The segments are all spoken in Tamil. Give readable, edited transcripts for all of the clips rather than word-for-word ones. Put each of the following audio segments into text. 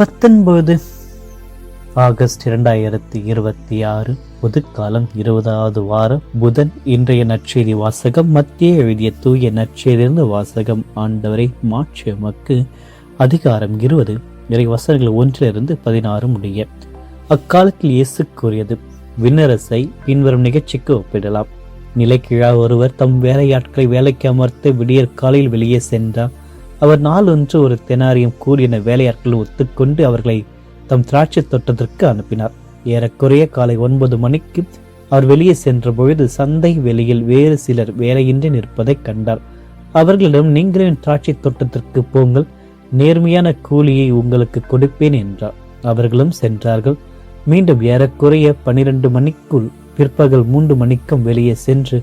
19 ஆகஸ்ட் 2026 பொதுக்காலம் 20வது வாரம் புதன். இன்றைய நற்செய்தி வாசகம் மத்திய எழுதிய தூய நற்செய்தியிலிருந்து வாசகம். ஆண்டவரை மாட்சி உமக்கு. அதிகாரம் 20 இறை வசனங்கள் 1-16 முடிய. அக்காலத்தில் இயேசு கூறியது, விண்ணரசை பின்வரும் நிகழ்ச்சிக்கு ஒப்பிடலாம். நிலைக்கிழா ஒருவர் தம் வேலையாட்களை வேலைக்கு அமர்த்த விடியற் காலையில் வெளியே சென்றார். அவர் நாளொன்று ஒரு தெனாரியம் கூறின வேலையாட்கள் ஒத்துக்கொண்டு அவர்களை தம் திராட்சை தோட்டத்திற்கு அனுப்பினார். ஏறக்குறைய காலை 9 மணிக்கு அவர் வெளியே சென்ற பொழுது சந்தை வெளியில் வேறு சிலர் வேலையின்றி நிற்பதை கண்டார். அவர்களிடம், நீங்களும் திராட்சை தோட்டத்திற்கு போங்கள், நேர்மையான கூலியை உங்களுக்கு கொடுப்பேன் என்றார். அவர்களும் சென்றார்கள். மீண்டும் ஏறக்குறைய 12 மணிக்குள் பிற்பகல் 3 மணிக்கும் வெளியே சென்று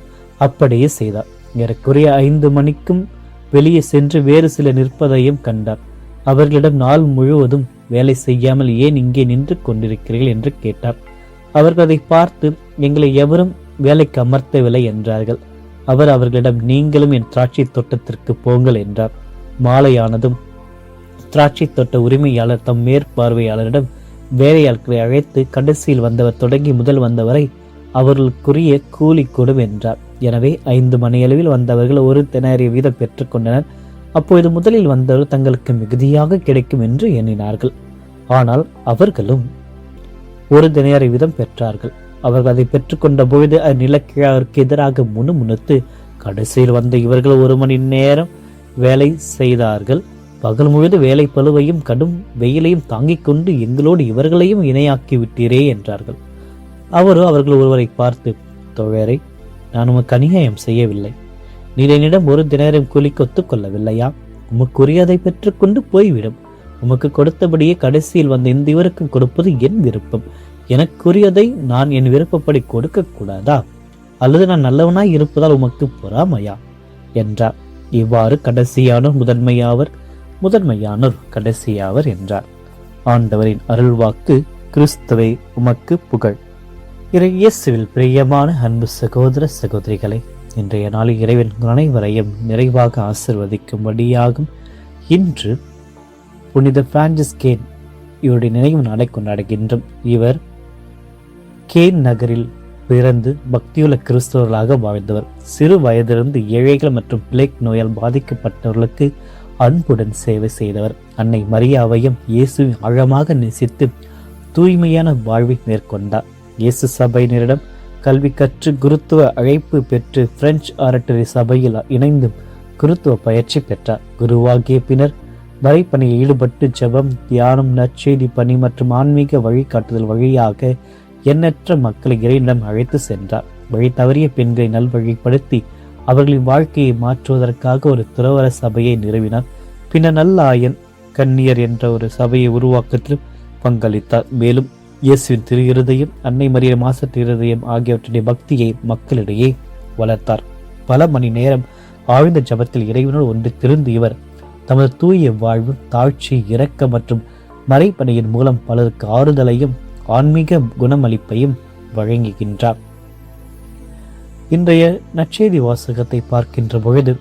அப்படியே செய்தார். ஏறக்குறைய 5 மணிக்கும் வெளியே சென்று வேறு சிலர் நிற்பதையும் கண்டார். அவர்களிடம், நாள் முழுவதும் வேலை செய்யாமல் ஏன் இங்கே நின்று கொண்டிருக்கிறீர்கள் என்று கேட்டார். அவர்கள் அதை பார்த்து, எங்களை எவரும் வேலைக்கு அமர்த்தவில்லை என்றார்கள். அவர் அவர்களிடம், நீங்களும் என் திராட்சை தோட்டத்திற்கு போங்கள் என்றார். மாலையானதும் திராட்சை தோட்ட உரிமையாளர் தம் மேற்பார்வையாளரிடம் வேலையாட்களை அழைத்து, கடைசியில் வந்தவர் தொடங்கி முதல் வந்தவரை அவர்களுக்குரிய கூலி கொடும் என்றார். எனவே 5 மணியளவில் வந்தவர்கள் 1 தெனாரிய வீதம் பெற்றுக் கொண்டனர். அப்பொழுது முதலில் வந்தவர்கள் தங்களுக்கு மிகுதியாக கிடைக்கும் என்று எண்ணினார்கள். ஆனால் அவர்களும் 1 தெனாரிய வீதம் பெற்றார்கள். அவர்கள் அதை பெற்றுக்கொண்ட பொழுது அந்நிலக்கிழாவிற்கு எதிராக முணுமுணுத்து, கடைசியில் வந்த இவர்கள் 1 மணி நேரம் வேலை செய்தார்கள். பகல் முழுது வேலை பளுவையும் கடும் வெயிலையும் தாங்கிக் கொண்டு எங்களோடு இவர்களையும் இணையாக்கி விட்டீரே என்றார்கள். அவரோ அவர்கள் ஒருவரை பார்த்து, தோழரை, நான் உமக்கு அநியாயம் செய்யவில்லை. நீர் என்னிடம் 1 தினாரியம் கூலிக்கு ஒத்துக்கொள்ளவில்லையா? உமக்குரியதை பெற்றுக்கொண்டு போய்விடும். உமக்கு கொடுத்தபடியே கடைசியில் வந்த இந்த இவருக்கும் கொடுப்பது என் விருப்பம். எனக்குரியதை நான் என் விருப்பப்படி கொடுக்க கூடாதா? அல்லது நான் நல்லவனாய் இருப்பதால் உமக்கு பொறாமையா என்றார். இவ்வாறு கடைசியானோர் முதன்மையாவர், முதன்மையானோர் கடைசியாவர் என்றார். ஆண்டவரின் அருள்வாக்கு. கிறிஸ்துவே உமக்கு புகழ். இயேசுவில் பிரியமான அன்பு சகோதர சகோதரிகளை, இன்றைய நாளில் இறைவன் அனைவரையும் நிறைவாக ஆசிர்வதிக்கும்படியாகும். இன்று புனித பிரான்சிஸ் கேன் இவருடைய நினைவு நாளை கொண்டாடுகின்றோம். இவர் கேன் நகரில் பிறந்து பக்தியுள்ள கிறிஸ்தவர்களாக வாழ்ந்தவர். சிறு வயதிலிருந்து ஏழைகள் மற்றும் பிளேக் நோயால் பாதிக்கப்பட்டவர்களுக்கு அன்புடன் சேவை செய்தவர். அன்னை மரியாவையும் இயேசுவை ஆழமாக நேசித்து தூய்மையான வாழ்வை மேற்கொண்டார். இயேசு சபையினரிடம் கல்வி கற்று குருத்துவ அழைப்பு பெற்று பிரெஞ்சு ஆரட்டரி சபையில் இணைந்து குருத்துவ பயிற்சி பெற்றார். குருவாகிய பின்னர் வரைப்பணியில் ஈடுபட்டு ஜெபம், தியானம், நற்செய்தி பணி மற்றும் ஆன்மீக வழிகாட்டுதல் வழியாக எண்ணற்ற மக்களை இறைவனிடம் அழைத்து சென்றார். வழி தவறிய பெண்களை நல்வழிப்படுத்தி அவர்களின் வாழ்க்கையை மாற்றுவதற்காக ஒரு துறவர சபையை நிறுவினார். பின்னர் நல்லாயன் கன்னியர் என்ற ஒரு சபையை உருவாக்கத்திலும் பங்களித்தார். மேலும் இயேசுவின் திரு இருதயம், அன்னை மரியா மாசற்ற இருதயம் ஆகியவற்றுடைய பக்தியை மக்களிடையே வளர்த்தார். பல மணி நேரம் ஆழ்ந்த ஜபத்தில் இறைவனோடு ஒன்று திருந்து இவர் தமது தூய வாழ்வு, தாழ்ச்சி, இரக்கம் மற்றும் மறைப்பணியின் மூலம் பலருக்கு ஆறுதலையும் ஆன்மீக குணமளிப்பையும் வழங்குகின்றார். இன்றைய நற்செய்தி வாசகத்தை பார்க்கின்ற பொழுது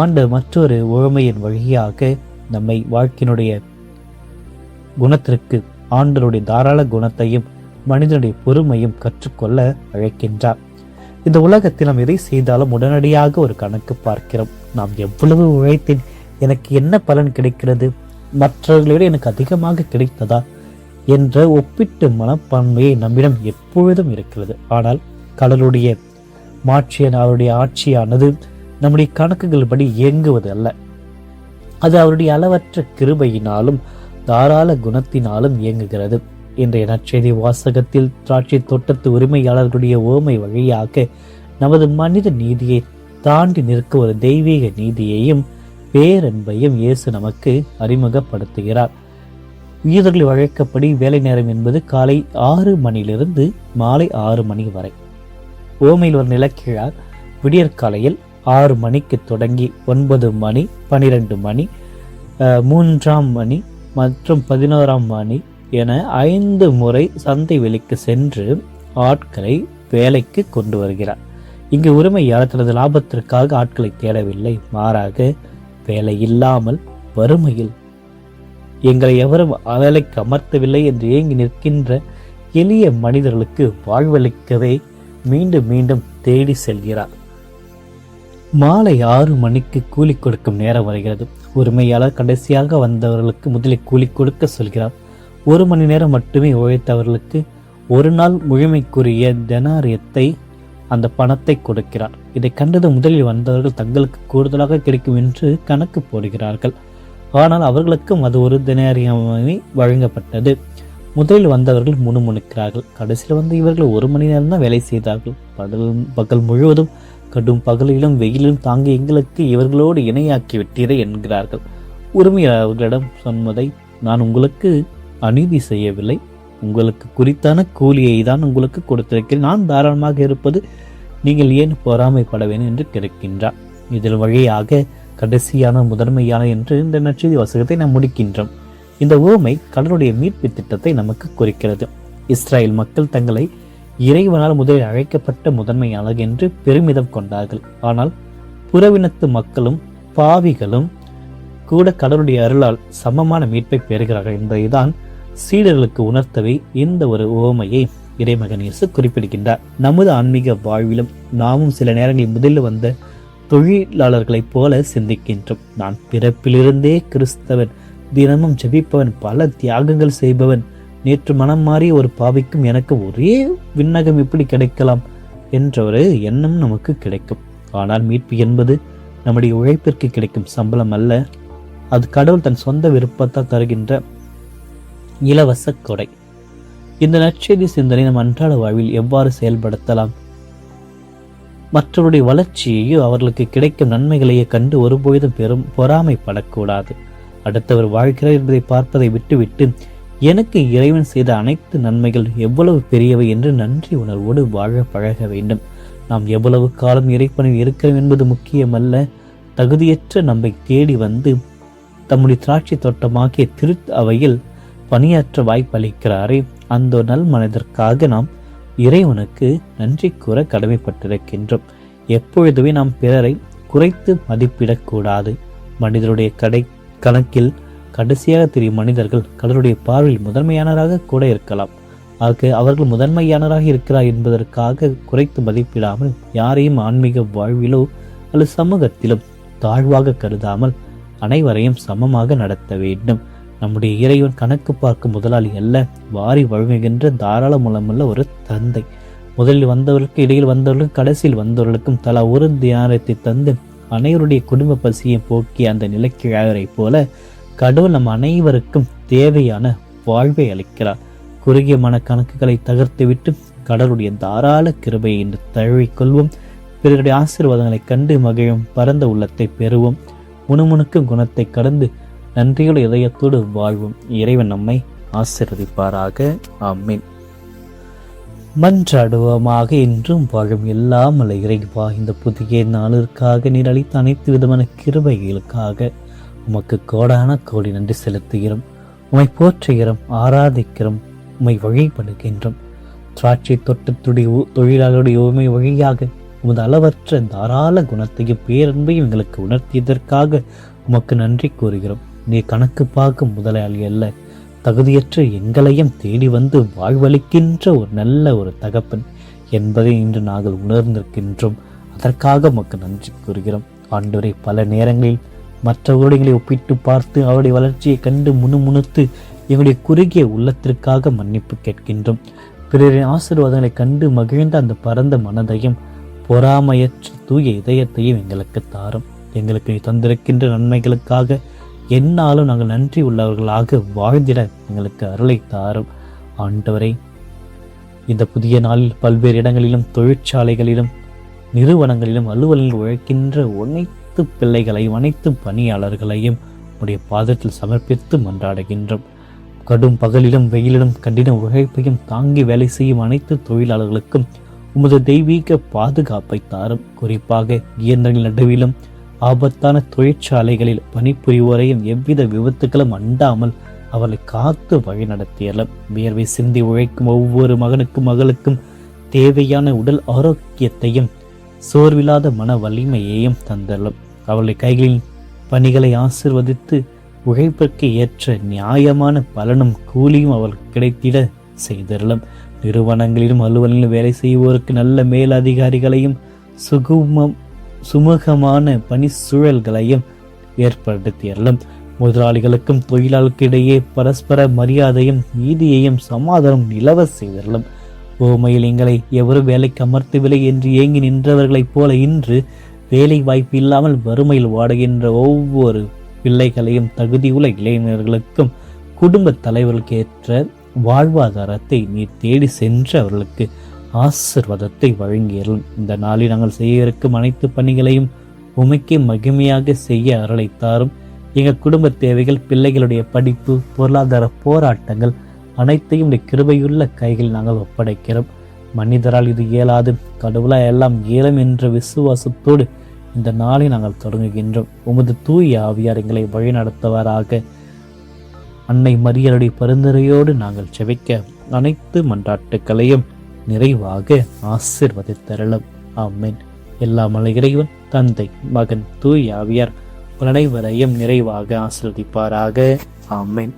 ஆண்டவர் மற்றொரு உவமையின் வழியாக நம்மை வாழ்க்கையினுடைய குணத்திற்கு, ஆண்டவருடைய தாராள குணத்தையும் மனிதனுடைய பொறுமையும் கற்றுக்கொள்ள அழைக்கின்றார். இந்த உலகத்தில் நாம் எதை செய்தாலும் உடனடியாக ஒரு கணக்கு பார்க்கிறோம். நாம் எவ்வளவு உழைத்தேன், எனக்கு என்ன பலன் கிடைக்கிறது, மற்றவர்களை விட எனக்கு அதிகமாக கிடைத்ததா என்ற ஒப்பிட்டு மனப்பான்மையை நம்மிடம் எப்பொழுதும் இருக்கிறது. ஆனால் கடவுளுடைய அவருடைய ஆட்சியானது நம்முடைய கணக்குகள் படி இயங்குவது அல்ல. அது அவருடைய அளவற்ற கிருபையினாலும் தாராள குணத்தினாலும் இயங்குகிறது. இன்றைய நற்செய்தி வாசகத்தில் திராட்சை தோட்டத்து உரிமையாளர்களுடைய ஓமை வழியாக நமது மனித நீதியை தாண்டி நிற்க ஒரு தெய்வீக நீதியையும் பேரன்பையும் இயேசு நமக்கு அறிமுகப்படுத்துகிறார். யூதர்கள் வழக்கப்படி வேலை நேரம் என்பது காலை 6 மணியிலிருந்து மாலை 6 மணி வரை. ஓமையில் ஒரு நிலக்கிழார் விடியற்காலையில் 6 மணிக்கு தொடங்கி 9 மணி, 12 மணி, 3 மணி மற்றும் 11 மணி என 5 முறை சந்தை வெளிக்கு சென்று ஆட்களை வேலைக்கு கொண்டு வருகிறார். இங்கு உரிமையாளர் தனது லாபத்திற்காக ஆட்களை தேடவில்லை, மாறாக வேலை இல்லாமல் வறுமையில் எங்களை எவரும் வேலைக்கு அமர்த்தவில்லை என்று ஏங்கி நிற்கின்ற எளிய மனிதர்களுக்கு வாழ்வளிக்கவே மீண்டும் மீண்டும் தேடி செல்கிறார். மாலை 6 மணிக்கு கூலி கொடுக்கும் நேரம் வருகிறது. உரிமையாளர் கடைசியாக வந்தவர்களுக்கு முதலில் கூலி கொடுக்க சொல்கிறார். 1 மணி நேரம் மட்டுமே உழைத்தவர்களுக்கு ஒரு நாள் முழுமைக்குரிய தெனாரியத்தை, அந்த பணத்தை கொடுக்கிறார். இதை கண்டது முதலில் வந்தவர்கள் தங்களுக்கு கூடுதலாக கிடைக்கும் என்று கணக்கு போடுகிறார்கள். ஆனால் அவர்களுக்கும் அது ஒரு தெனாரியமே வழங்கப்பட்டது. முதலில் வந்தவர்கள் முணுமுணுக்கிறார்கள். கடைசியில் வந்து இவர்கள் 1 மணி நேரம் தான் வேலை செய்தார்கள். பகல் முழுவதும் கடும் பகலிலும் வெயிலும் தாங்கி எங்களுக்கு இவர்களோடு இணையாக்கி விட்டீரே என்கிறார்கள். உரிமையாளர்களிடம் சொன்னதை, நான் உங்களுக்கு அநீதி செய்யவில்லை, உங்களுக்கு குறித்தான கூலியை தான் உங்களுக்கு கொடுத்திருக்கிறேன், நான் தாராளமாக இருப்பது நீங்கள் ஏன் பொறாமைப்பட வேண்டும் என்று கேட்கின்றார். இதில் வழியாக கடைசியான முதன்மையான என்று இந்த நற்செய்தி வாசகத்தை நாம் முடிக்கின்றோம். இந்த உவமை கடவுளுடைய மீட்பு திட்டத்தை நமக்கு குறிக்கிறது. இஸ்ரேல் மக்கள் தங்களை இறைவனால் முதலில் அழைக்கப்பட்ட முதன்மையாளர் என்று பெருமிதம் கொண்டார்கள். ஆனால் புறவினத்து மக்களும் பாவிகளும் கூட கடவுளுடைய அருளால் சமமான மீட்பை பெறுகிறார்கள் என்பதைதான் சீடர்களுக்கு உணர்த்தவே இந்த ஒரு உவமையை இறைமகன் இயேசு குறிப்பிடுகின்றார். நமது ஆன்மீக வாழ்விலும் நாமும் சில நேரங்களில் முதலில் வந்த தொழிலாளர்களைப் போல சிந்திக்கின்றோம். நான் பிறப்பிலிருந்தே கிறிஸ்தவன், தினமும் ஜெபிப்பவன், பல தியாகங்கள் செய்பவன், நேற்று மனம் மாறிய ஒரு பாவிக்கும் எனக்கு ஒரே விண்ணகம் எப்படி கிடைக்கலாம் என்ற ஒரு எண்ணம் நமக்கு கிடைக்கும். ஆனால் மீட்பு என்பது நம்முடைய உழைப்பிற்கு கிடைக்கும் சம்பளம் அல்ல. அது கடவுள் தன் சொந்த விருப்பத்தால் தருகின்ற இலவச கொடை. இந்த நற்செய்தி சிந்தனை நம் அன்றாட வாழ்வில் எவ்வாறு செயல்படுத்தலாம்? மற்றவருடைய வளர்ச்சியையோ அவர்களுக்கு கிடைக்கும் நன்மைகளையே கண்டு ஒருபொழுதும் பொறாமைப்படக்கூடாது. அடுத்தவர் வாழ்கிறார் என்பதை பார்ப்பதை விட்டுவிட்டு எனக்கு இறைவன் செய்த அனைத்து நன்மைகள் எவ்வளவு பெரியவை என்று நன்றி உணர்வோடு வாழ பழக வேண்டும். நாம் எவ்வளவு காலம் இறைப்பணியில் இருக்கிறோம் என்பது முக்கியமல்ல. தகுதியற்ற நம்மை தேடி வந்து தம்முடைய திராட்சை தோட்டமாகிய திரு அவையில் பணியாற்ற வாய்ப்பளிக்கிறாரே, அந்த நல் மனதிற்காக நாம் இறைவனுக்கு நன்றி கூற கடமைப்பட்டிருக்கின்றோம். எப்பொழுதுமே நாம் பிறரை குறைத்து மதிப்பிடக்கூடாது. மனிதருடைய கணக்கில் கடைசியாக தெரியும் மனிதர்கள் கடவுளுடைய பார்வையில் முதன்மையானராக கூட இருக்கலாம். ஆக அவர்கள் முதன்மையானராக இருக்கிறார் என்பதற்காக குறைத்து மதிப்பிடாமல் யாரையும் ஆன்மீக வாழ்விலோ அல்லது சமூகத்திலும் தாழ்வாக கருதாமல் அனைவரையும் சமமாக நடத்த வேண்டும். நம்முடைய இறைவன் கணக்கு பார்க்கும் முதலாளி அல்ல, வாரி வழங்குகின்ற தாராள மூலமுள்ள ஒரு தந்தை. முதலில் வந்தவர்களுக்கு, இடையில் வந்தவர்களுக்கும், கடைசியில் வந்தவர்களுக்கும் தலா ஒரு தியானத்தை தந்து அனைவருடைய குடும்ப பசியை போக்கிய அந்த நிலைக்கிழாரை போல கடவுள் நம் அனைவருக்கும் தேவையான வாழ்வை அளிக்கிறார். குறுகிய மன கணக்குகளை தகர்த்துவிட்டு கடவுளுடைய தாராள கிருபையை என்று தழுவிக்கொள்வோம். பிறருடைய ஆசீர்வாதங்களை கண்டு மகிழும் பரந்த உள்ளத்தை பெறுவோம். முணுமுணுக்கும் குணத்தை கடந்து நன்றியோடு இதயத்தோடு வாழ்வோம். இறைவன் நம்மை ஆசீர்வதிப்பாராக. ஆமீன். மன்றாடுவோமாக. இன்றும் வாழும் எல்லாமல்ல இறைவா, இந்த புதிய நாளிற்காக நீர் அளித்த அனைத்து விதமான கிருபைகளுக்காக உமக்கு கோடான கோடி நன்றி செலுத்துகிறோம். உம்மை போற்றுகிறோம், ஆராதிக்கிறோம், உம்மை வழிபடுகின்றோம். திராட்சை தோட்டத்துடைய தொழிலாளருடைய உண்மை வழியாக உமது அளவற்ற தாராள குணத்தையும் பேரன்பையும் எங்களுக்கு உணர்த்தியதற்காக உமக்கு நன்றி கூறுகிறோம். நீ கணக்கு பார்க்கும் முதலாளி அல்ல, தகுதியற்ற எங்களையும் தேடி வந்து வாழ்வளிக்கின்ற ஒரு நல்ல ஒரு தகப்பன் என்பதை இன்று நாங்கள் உணர்ந்திருக்கின்றோம். அதற்காக உமக்கு நன்றி கூறுகிறோம். ஆண்டவரை, பல நேரங்களில் மற்றவர்களை ஒப்பிட்டு பார்த்து அவருடைய வளர்ச்சியை கண்டு முணுமுணுத்து எங்களுடைய குறுகிய உள்ளத்திற்காக மன்னிப்பு கேட்கின்றோம். பிறரின் ஆசீர்வாதங்களை கண்டு மகிழ்ந்த அந்த பரந்த மனதையும் பொறாமையற்ற தூய இதயத்தையும் எங்களுக்கு தாரும். எங்களுக்கு தந்திருக்கின்ற நன்மைகளுக்காக என்னாலும் நாங்கள் நன்றி உள்ளவர்களாக வாழ்ந்திட எங்களுக்கு அருளை தாரும். ஆண்டவரை, இந்த புதிய நாளில் பல்வேறு இடங்களிலும் தொழிற்சாலைகளிலும் நிறுவனங்களிலும் அலுவலங்களில் உழைக்கின்ற அனைத்து பிள்ளைகளையும் அனைத்து பணியாளர்களையும் உடைய பாதத்தில் சமர்ப்பித்து மன்றாடுகின்றோம். கடும் பகலிலும் வெயிலிலும் கடின உழைப்பையும் தாங்கி வேலை செய்யும் அனைத்து தொழிலாளர்களுக்கும் உமது தெய்வீக பாதுகாப்பை தாரும். குறிப்பாக இயந்திரங்கள் நடுவிலும் ஆபத்தான தொழிற்சாலைகளில் பணிபுரிவோரையும் எவ்வித விபத்துக்களும் அண்டாமல் அவர்களை காத்து வழி நடத்தியலும். வியர்வை சிந்தி உழைக்கும் ஒவ்வொரு மகனுக்கும் மகளுக்கும் தேவையான உடல் ஆரோக்கியத்தையும் சோர்வில்லாத மன வலிமையையும் தந்தலும். அவர்களை கைகளின் பணிகளை ஆசிர்வதித்து உழைப்பிற்கு ஏற்ற நியாயமான பலனும் கூலியும் அவர்களுக்கு கிடைத்திட செய்தரலும். நிறுவனங்களிலும் அலுவலங்களிலும் வேலை செய்வோருக்கு நல்ல மேல் அதிகாரிகளையும் சுமூகமான பணி சூழல்களையும் ஏற்படுத்தியறலும். முதலாளிகளுக்கும் தொழிலாளர்களுக்கு இடையே பரஸ்பர மரியாதையும் நீதியையும் சமாதானம் நிலவ செய்தரலும். ஓமையில் எங்களை எவரும் வேலைக்கு அமர்த்தவில்லை என்று ஏங்கி நின்றவர்களைப் போல இன்று வேலை வாய்ப்பு இல்லாமல் வறுமையில் வாடுகின்ற ஒவ்வொரு பிள்ளைகளையும் தகுதியுள்ள இளைஞர்களுக்கும் குடும்ப தலைவர்களுக்கு ஏற்ற வாழ்வாதாரத்தை நீ தேடி சென்று அவர்களுக்கு ஆசிர்வாதத்தை வழங்கியறலும். இந்த நாளில் நாங்கள் செய்ய இருக்கும் அனைத்து பணிகளையும் உமைக்கு மகிமையாக செய்ய அருளைத்தாரும். எங்கள் குடும்ப தேவைகள், பிள்ளைகளுடைய படிப்பு, பொருளாதார போராட்டங்கள் அனைத்தையும் கிருபையுள்ள கைகளில் நாங்கள் ஒப்படைக்கிறோம். மனிதரால் இது இயலாது, கடவுளால் எல்லாம் இயலும் என்ற விசுவாசத்தோடு இந்த நாளை நாங்கள் தொடங்குகின்றோம். உமது தூய ஆவியார் எங்களை வழிநடத்துவாராக. அன்னை மரியாளுடைய பரிந்துரையோடு நாங்கள் செபிக்க அனைத்து மன்றாட்டுக்களையும் நிறைவாக ஆசீர்வதித்தருளும். ஆமென். எல்லாம் வல்ல இறைவன் தந்தை, மகன், தூய ஆவியார் அனைவரையும் நிறைவாக ஆசீர்வதிப்பாராக. ஆமென்.